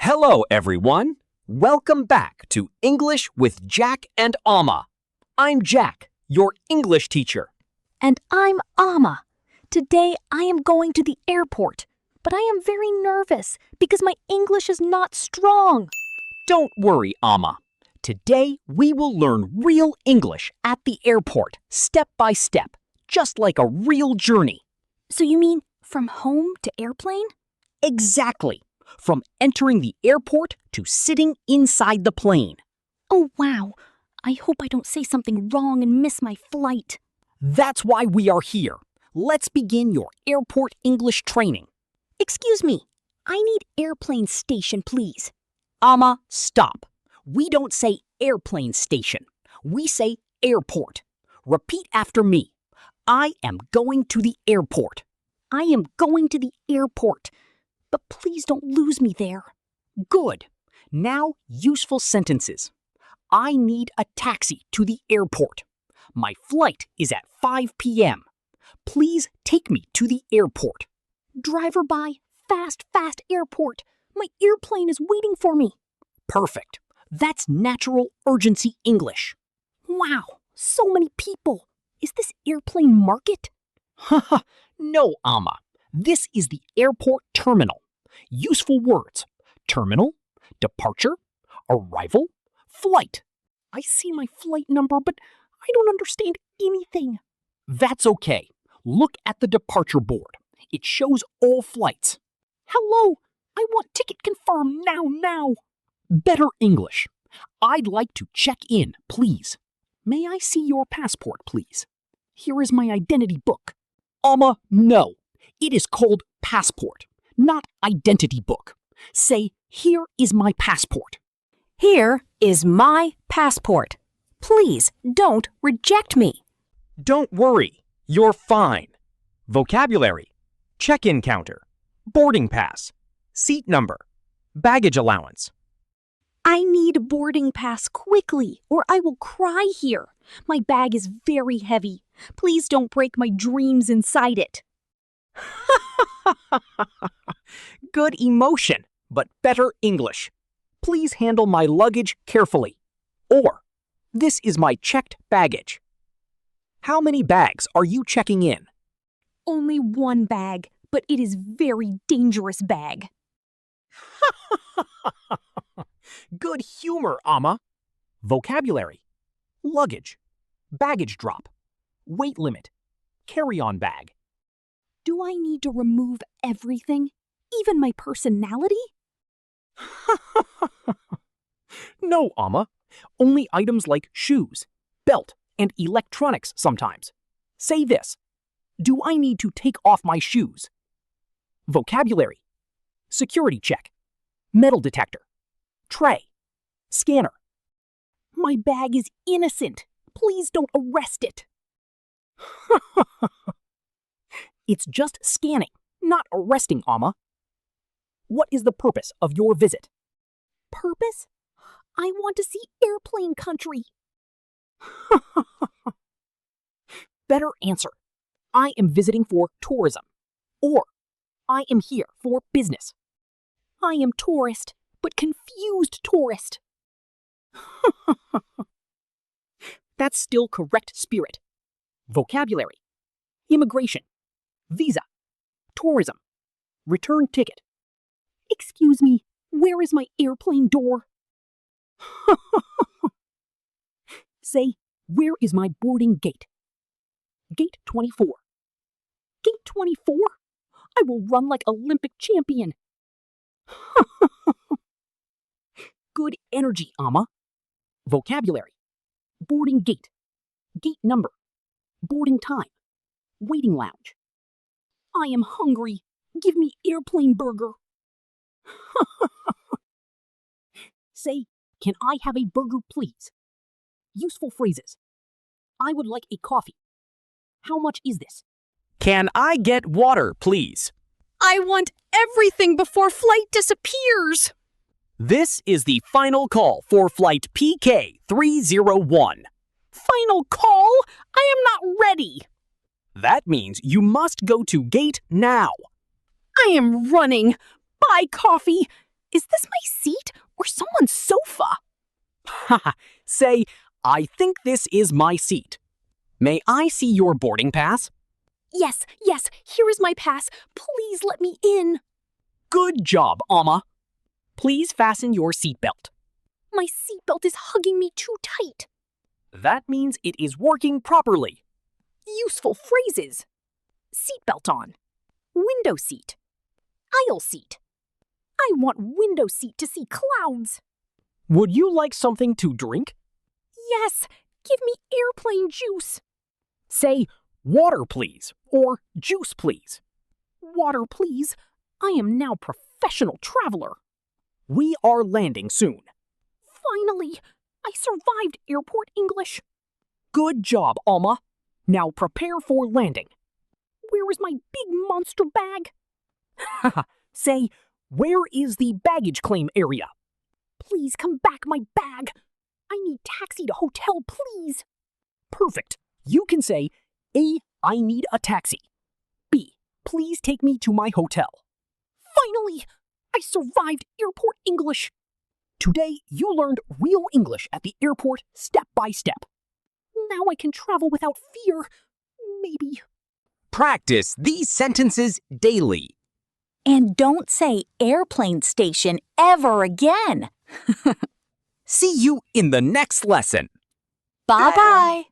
Hello, everyone. Welcome back to English with Jack and Amma. I'm Jack, your English teacher. And I'm Amma. Today I am going to the airport, but I am very nervous because my English is not strong. Don't worry, Amma. Today we will learn real English at the airport, step by step, just like a real journey. So you mean from home to airplane? Exactly. From entering the airport to sitting inside the plane. Oh, wow. I hope I don't say something wrong and miss my flight. That's why we are here. Let's begin your airport English training. Excuse me. I need airplane station, please. Amma, stop. We don't say airplane station. We say airport. Repeat after me. I am going to the airport. I am going to the airport. But please don't lose me there. Good. Now, useful sentences. I need a taxi to the airport. My flight is at 5 p.m. Please take me to the airport. Driver by, fast airport. My airplane is waiting for me. Perfect. That's natural urgency English. Wow, so many people. Is this airplane market? Haha, no, Amma. This is the airport terminal. Useful words. Terminal, departure, arrival, flight. I see my flight number, but I don't understand anything. That's okay. Look at the departure board. It shows all flights. Hello, I want ticket confirm now. Better English. I'd like to check in, please. May I see your passport, please? Here is my identity book. Amma, no. It is called passport, not identity book. Say, here is my passport. Here is my passport. Please don't reject me. Don't worry. You're fine. Vocabulary. Check-in counter. Boarding pass. Seat number. Baggage allowance. I need a boarding pass quickly, or I will cry here. My bag is very heavy. Please don't break my dreams inside it. Good emotion, but better English. Please handle my luggage carefully. Or, this is my checked baggage. How many bags are you checking in? Only one bag, but it is very dangerous bag. Good humor, Amma. Vocabulary. Luggage. Baggage drop. Weight limit. Carry-on bag. Do I need to remove everything? Even my personality? No, Amma. Only items like shoes, belt, and electronics sometimes. Say this. Do I need to take off my shoes? Vocabulary. Security check. Metal detector. Tray. Scanner. My bag is innocent. Please don't arrest it. It's just scanning, not arresting, Amma. What is the purpose of your visit? Purpose? I want to see airplane country. Better answer. I am visiting for tourism. Or, I am here for business. I am tourist, but confused tourist. That's still correct spirit. Vocabulary. Immigration. Visa. Tourism. Return ticket. Excuse me, where is my airplane door? Say, where is my boarding gate? Gate 24. Gate 24? I will run like Olympic champion. Good energy, Amma. Vocabulary. Boarding gate. Gate number. Boarding time. Waiting lounge. I am hungry. Give me airplane burger. Say, can I have a burger, please? Useful phrases. I would like a coffee. How much is this? Can I get water, please? I want everything before flight disappears. This is the final call for flight PK301. Final call? I am not ready. That means you must go to gate now. I am running. Bye, coffee. Is this my Haha, say, I think this is my seat. May I see your boarding pass? Yes, here is my pass. Please let me in. Good job, Amma. Please fasten your seatbelt. My seatbelt is hugging me too tight. That means it is working properly. Useful phrases. Seatbelt on. Window seat. Aisle seat. I want window seat to see clouds. Would you like something to drink? Yes, give me airplane juice. Say, water please, or juice please. Water, please. I am now professional traveler. We are landing soon. Finally, I survived airport English. Good job, Amma. Now prepare for landing. Where is my big monster bag? Haha, say, where is the baggage claim area? Please come back, my bag. I need taxi to hotel, please. Perfect. You can say, A, I need a taxi. B, please take me to my hotel. Finally, I survived airport English. Today, you learned real English at the airport step by step. Now I can travel without fear. Maybe. Practice these sentences daily. And don't say airplane station ever again. See you in the next lesson. Bye-bye.